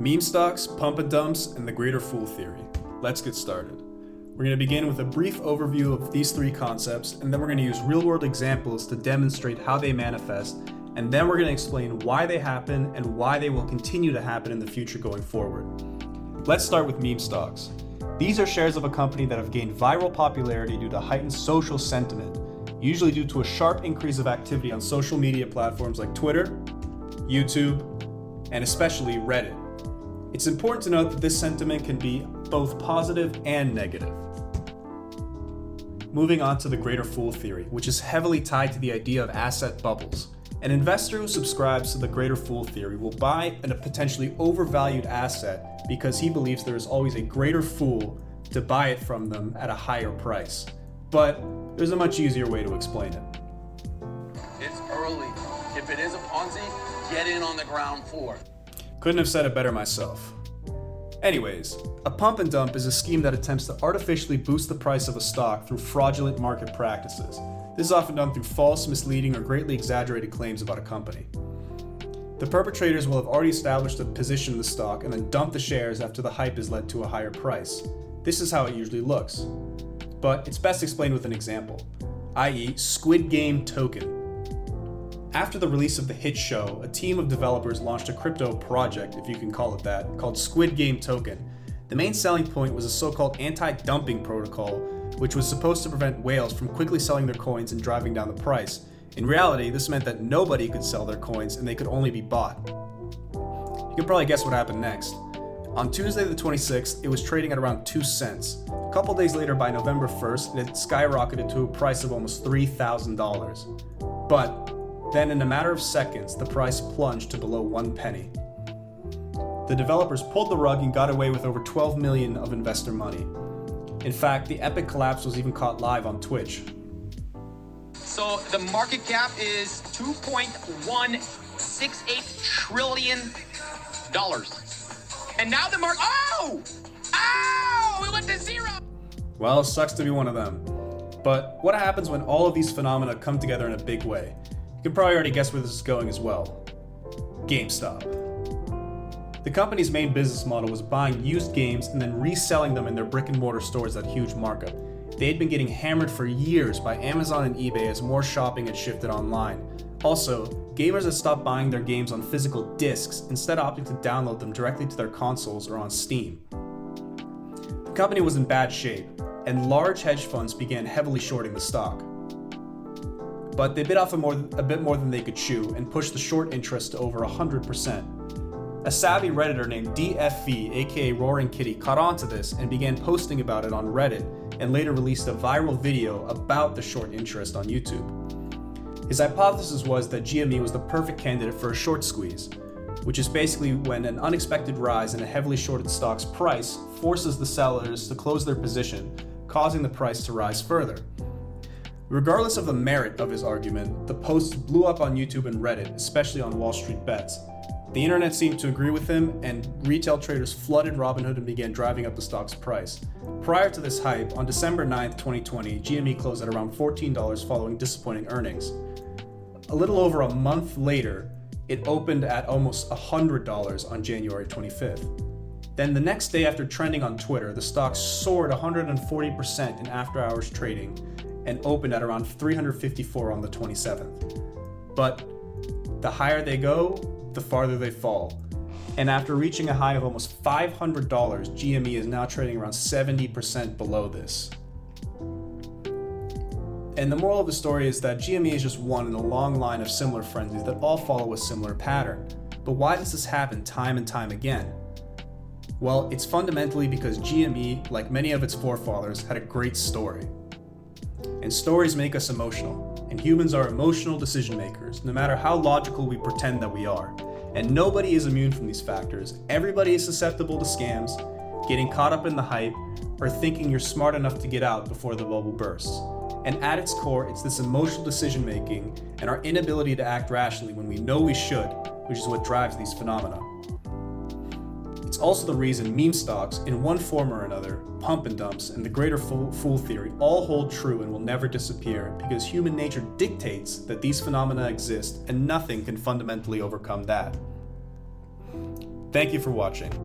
Meme stocks, pump and dumps, and the greater fool theory. Let's get started. We're going to begin with a brief overview of these three concepts, and then we're going to use real-world examples to demonstrate how they manifest, and then we're going to explain why they happen and why they will continue to happen in the future going forward. Let's start with meme stocks. These are shares of a company that have gained viral popularity due to heightened social sentiment, usually due to a sharp increase of activity on social media platforms like Twitter, YouTube, and especially Reddit. It's important to note that this sentiment can be both positive and negative. Moving on to the greater fool theory, which is heavily tied to the idea of asset bubbles. An investor who subscribes to the greater fool theory will buy a potentially overvalued asset because he believes there is always a greater fool to buy it from them at a higher price. But there's a much easier way to explain it. It's early. If it is a Ponzi, get in on the ground floor. Couldn't have said it better myself. Anyways, a pump and dump is a scheme that attempts to artificially boost the price of a stock through fraudulent market practices. This is often done through false, misleading, or greatly exaggerated claims about a company. The perpetrators will have already established a position in the stock and then dump the shares after the hype has led to a higher price. This is how it usually looks. But it's best explained with an example, i.e. Squid Game token. After the release of the hit show, a team of developers launched a crypto project, if you can call it that, called Squid Game Token. The main selling point was a so-called anti-dumping protocol, which was supposed to prevent whales from quickly selling their coins and driving down the price. In reality, this meant that nobody could sell their coins and they could only be bought. You can probably guess what happened next. On Tuesday the 26th, it was trading at around 2 cents. A couple days later, by November 1st, it had skyrocketed to a price of almost $3,000. But then in a matter of seconds, the price plunged to below 1 penny. The developers pulled the rug and got away with over $12 million of investor money. In fact, the epic collapse was even caught live on Twitch. So the market cap is $2.168 trillion. And now the market, it went to zero. Well, it sucks to be one of them. But what happens when all of these phenomena come together in a big way? You can probably already guess where this is going as well. GameStop. The company's main business model was buying used games and then reselling them in their brick and mortar stores at huge markup. They had been getting hammered for years by Amazon and eBay as more shopping had shifted online. Also, gamers had stopped buying their games on physical discs, instead opting to download them directly to their consoles or on Steam. The company was in bad shape, and large hedge funds began heavily shorting the stock. But they bit off a bit more than they could chew and pushed the short interest to over 100%. A savvy Redditor named DFV, aka Roaring Kitty, caught on to this and began posting about it on Reddit and later released a viral video about the short interest on YouTube. His hypothesis was that GME was the perfect candidate for a short squeeze, which is basically when an unexpected rise in a heavily shorted stock's price forces the sellers to close their position, causing the price to rise further. Regardless of the merit of his argument, the posts blew up on YouTube and Reddit, especially on Wall Street Bets. The internet seemed to agree with him, and retail traders flooded Robinhood and began driving up the stock's price. Prior to this hype, on December 9th, 2020, GME closed at around $14 following disappointing earnings. A little over a month later, it opened at almost $100 on January 25th. Then the next day after trending on Twitter, the stock soared 140% in after-hours trading and opened at around $354 on the 27th. But the higher they go, the farther they fall. And after reaching a high of almost $500, GME is now trading around 70% below this. And the moral of the story is that GME is just one in a long line of similar frenzies that all follow a similar pattern. But why does this happen time and time again? Well, it's fundamentally because GME, like many of its forefathers, had a great story. And stories make us emotional, and humans are emotional decision makers, no matter how logical we pretend that we are. And nobody is immune from these factors. Everybody is susceptible to scams, getting caught up in the hype, or thinking you're smart enough to get out before the bubble bursts. And at its core, it's this emotional decision making and our inability to act rationally when we know we should, which is what drives these phenomena. It's also the reason meme stocks, in one form or another, pump and dumps, and the greater fool theory all hold true and will never disappear, because human nature dictates that these phenomena exist and nothing can fundamentally overcome that. Thank you for watching.